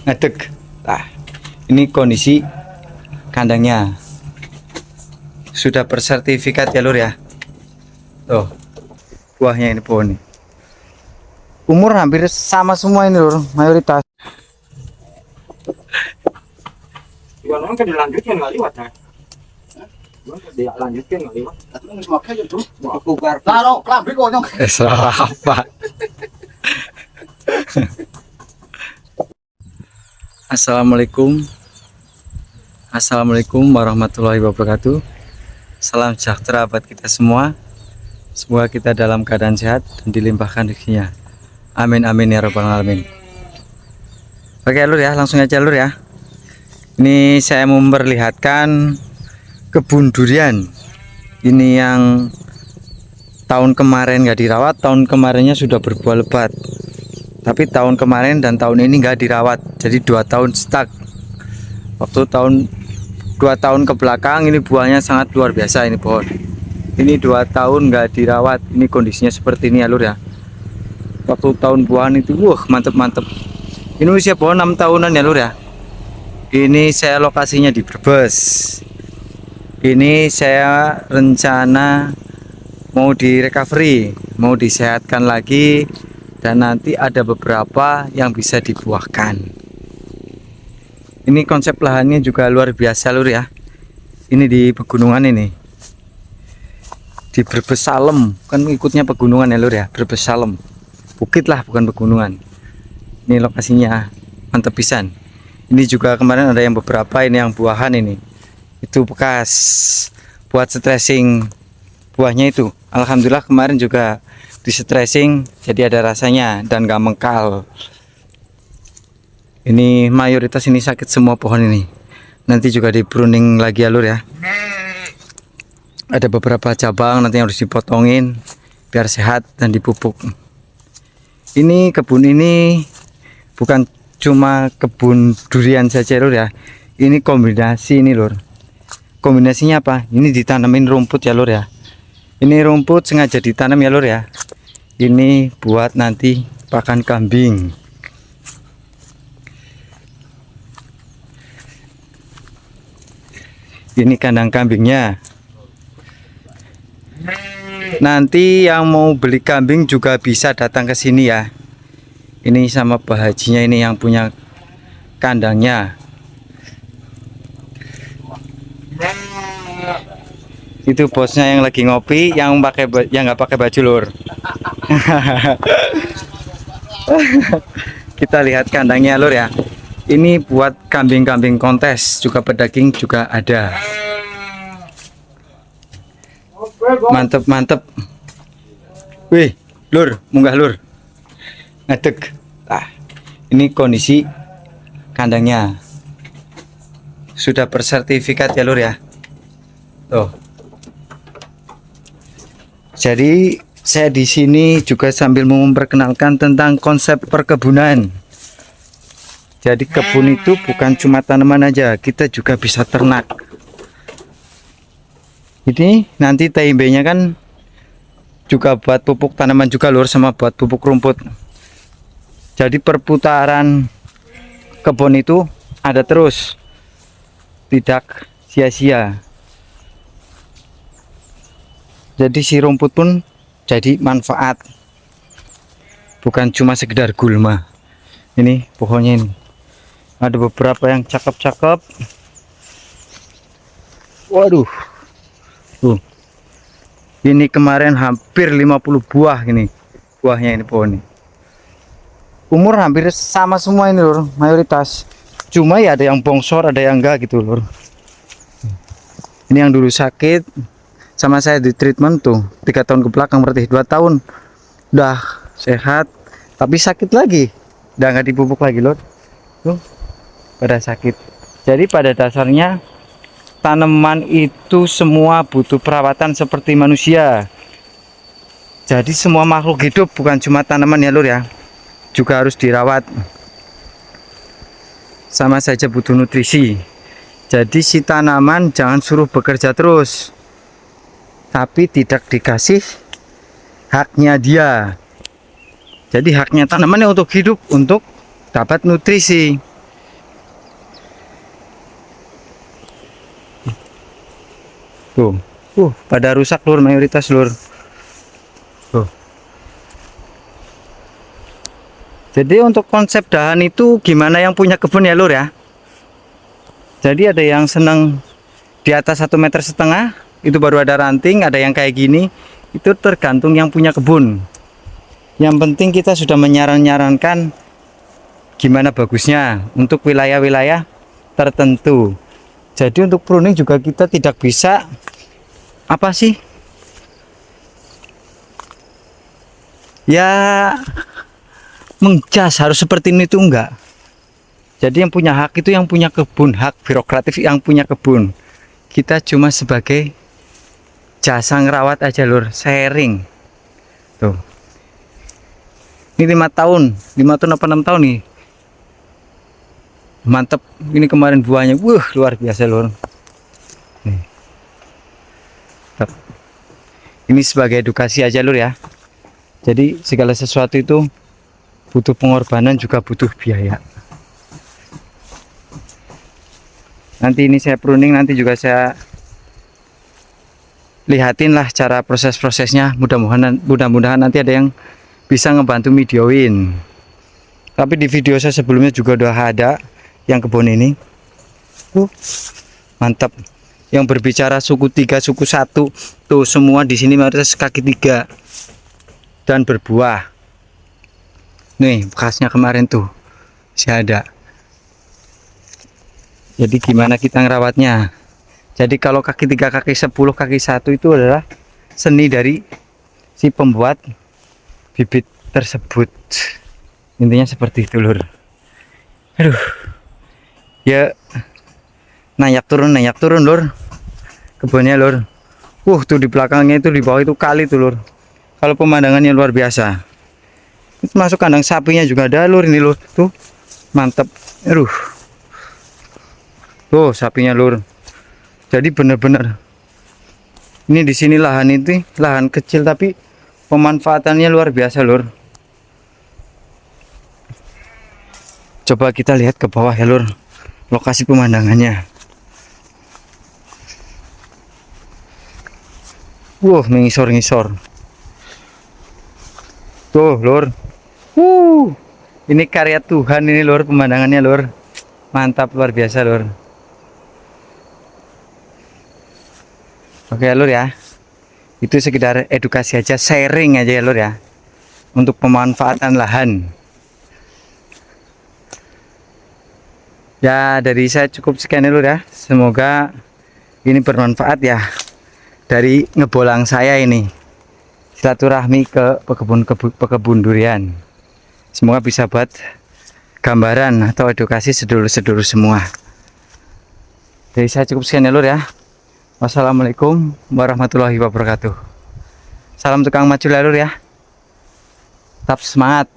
ngedek. Nah, ini kondisi kandangnya sudah bersertifikat ya lur ya. Tuh buahnya ini, pohon nih umur hampir sama semua ini lur, mayoritas. Jualan kan dilanjutkan nggak liwat ya? Dia lanjutkan nggak liwat. Taruh kelambi konyong. Salah apa? Assalamualaikum warahmatullahi wabarakatuh. Salam sejahtera buat kita semua. Semoga kita dalam keadaan sehat dan dilimpahkan rezekinya. Amin amin ya rabbal alamin. Oke lur ya, langsung aja lur ya. Ini saya mau memperlihatkan kebun durian. Ini yang tahun kemarin nggak dirawat, tahun kemarinnya sudah berbuah lebat. Tapi tahun kemarin dan tahun ini nggak dirawat, jadi 2 tahun stuck. Waktu 2 tahun ke belakang ini buahnya sangat luar biasa ini pohon. Ini 2 tahun nggak dirawat, ini kondisinya seperti ini ya lur ya. Waktu tahun buahan itu mantep. Ini usia pohon 6 tahunan ya lur ya. Ini saya lokasinya di Brebes. Ini saya rencana mau di recovery, mau disehatkan lagi, dan nanti ada beberapa yang bisa dibuahkan. Ini konsep lahannya juga luar biasa lur ya. Ini di pegunungan ini, di Brebes Salem, kan ikutnya pegunungan ya lur ya. Brebes Salem, bukit lah bukan pegunungan. Ini lokasinya mantep pisan. Ini juga kemarin ada yang beberapa ini yang buahan ini, itu bekas buat stressing buahnya itu. Alhamdulillah kemarin juga di stressing, jadi ada rasanya dan gak mengkal. Ini mayoritas ini sakit semua pohon ini. Nanti juga di pruning lagi ya lur ya. Ada beberapa cabang nanti yang harus dipotongin biar sehat dan dipupuk. Ini kebun ini bukan cuma kebun durian saja lur ya. Ini kombinasi ini lur. Kombinasinya apa? Ini ditanamin rumput ya lur ya. Ini rumput sengaja ditanam ya lur ya. Ini buat nanti pakan kambing. Ini kandang kambingnya. Nanti yang mau beli kambing juga bisa datang ke sini ya. Ini sama Pak Hajinya ini yang punya kandangnya. Itu bosnya yang lagi ngopi, yang nggak pakai baju lur. Kita lihat kandangnya lur ya. Ini buat kambing-kambing kontes, juga pedaging juga ada. Mantep. Wih lur, munggah lur, ngedek. Nah, ini kondisi kandangnya sudah bersertifikat ya lur ya. Tuh. Jadi saya di sini juga sambil memperkenalkan tentang konsep perkebunan. Jadi kebun itu bukan cuma tanaman aja, kita juga bisa ternak. Ini nanti TIB-nya kan juga buat pupuk tanaman juga lur, sama buat pupuk rumput. Jadi perputaran kebun itu ada terus, tidak sia-sia. Jadi si rumput pun jadi manfaat, bukan cuma sekedar gulma. Ini pohonnya ini ada beberapa yang cakep-cakep. Waduh tuh, ini kemarin hampir 50 buah ini buahnya ini pohon ini. Umur hampir sama semua ini lur, mayoritas. Cuma ya ada yang bongsor, ada yang enggak gitu lur. Ini yang dulu sakit sama saya di treatment tuh 3 tahun ke belakang, berarti 2 tahun udah sehat, tapi sakit lagi, udah nggak dipupuk lagi lur. Tuh pada sakit. Jadi pada dasarnya tanaman itu semua butuh perawatan seperti manusia. Jadi semua makhluk hidup, bukan cuma tanaman ya lur ya, juga harus dirawat. Sama saja butuh nutrisi. Jadi si tanaman jangan suruh bekerja terus, tapi tidak dikasih haknya dia. Jadi haknya tanaman untuk hidup, untuk dapat nutrisi. Tuh. Pada rusak lur, mayoritas lur. Tuh. Jadi untuk konsep dahan itu gimana yang punya kebun ya lur ya. Jadi ada yang senang di atas 1,5 meter, itu baru ada ranting, ada yang kayak gini, itu tergantung yang punya kebun. Yang penting kita sudah menyarankan gimana bagusnya untuk wilayah-wilayah tertentu. Jadi untuk pruning juga kita tidak bisa apa sih ya mengcas harus seperti ini tuh enggak. Jadi yang punya hak itu yang punya kebun, hak birokratif yang punya kebun. Kita cuma sebagai jasa ngerawat aja lur, sharing. Tuh. Ini 5 tahun, 5 tahun apa 6 tahun nih. Mantep, ini kemarin buahnya, luar biasa lur. Nih. Ini sebagai edukasi aja lur ya. Jadi segala sesuatu itu butuh pengorbanan juga butuh biaya. Nanti ini saya pruning, nanti juga saya lihatin lah cara proses-prosesnya. Mudah-mudahan nanti ada yang bisa ngebantu videoin. Tapi di video saya sebelumnya juga udah ada yang kebun ini. Mantap. Yang berbicara suku 3, suku 1, tuh semua di sini mayoritas kaki 3 dan berbuah. Nih bekasnya kemarin tuh masih ada. Jadi gimana kita ngerawatnya? Jadi kalau kaki 3, kaki 10, kaki 1 itu adalah seni dari si pembuat bibit tersebut. Intinya seperti itu lur. Aduh. Ya naik turun lur. Kebunnya lur. Tuh di belakangnya itu, di bawah itu kali tuh lur. Kalau pemandangannya luar biasa. Itu masuk kandang sapinya juga ada lur ini lur. Tuh. Mantap. Aduh. Tuh sapinya lur. Jadi bener-bener ini di sini lahan itu lahan kecil tapi pemanfaatannya luar biasa lur. Coba kita lihat ke bawah ya lur, lokasi pemandangannya. Mengisor-ngisor. Tuh lur. Ini karya Tuhan ini lur, pemandangannya lur. Mantap luar biasa lur. Oke lur ya, itu sekedar edukasi aja, sharing aja ya lur ya, untuk pemanfaatan lahan. Ya dari saya cukup sekian ya lur ya, semoga ini bermanfaat ya dari ngebolang saya ini, silaturahmi ke pekebun durian. Semoga bisa buat gambaran atau edukasi sedulur-sedulur semua. Dari saya cukup sekian ya lur ya. Wassalamualaikum warahmatullahi wabarakatuh. Salam tukang maju lur ya. Tetap semangat.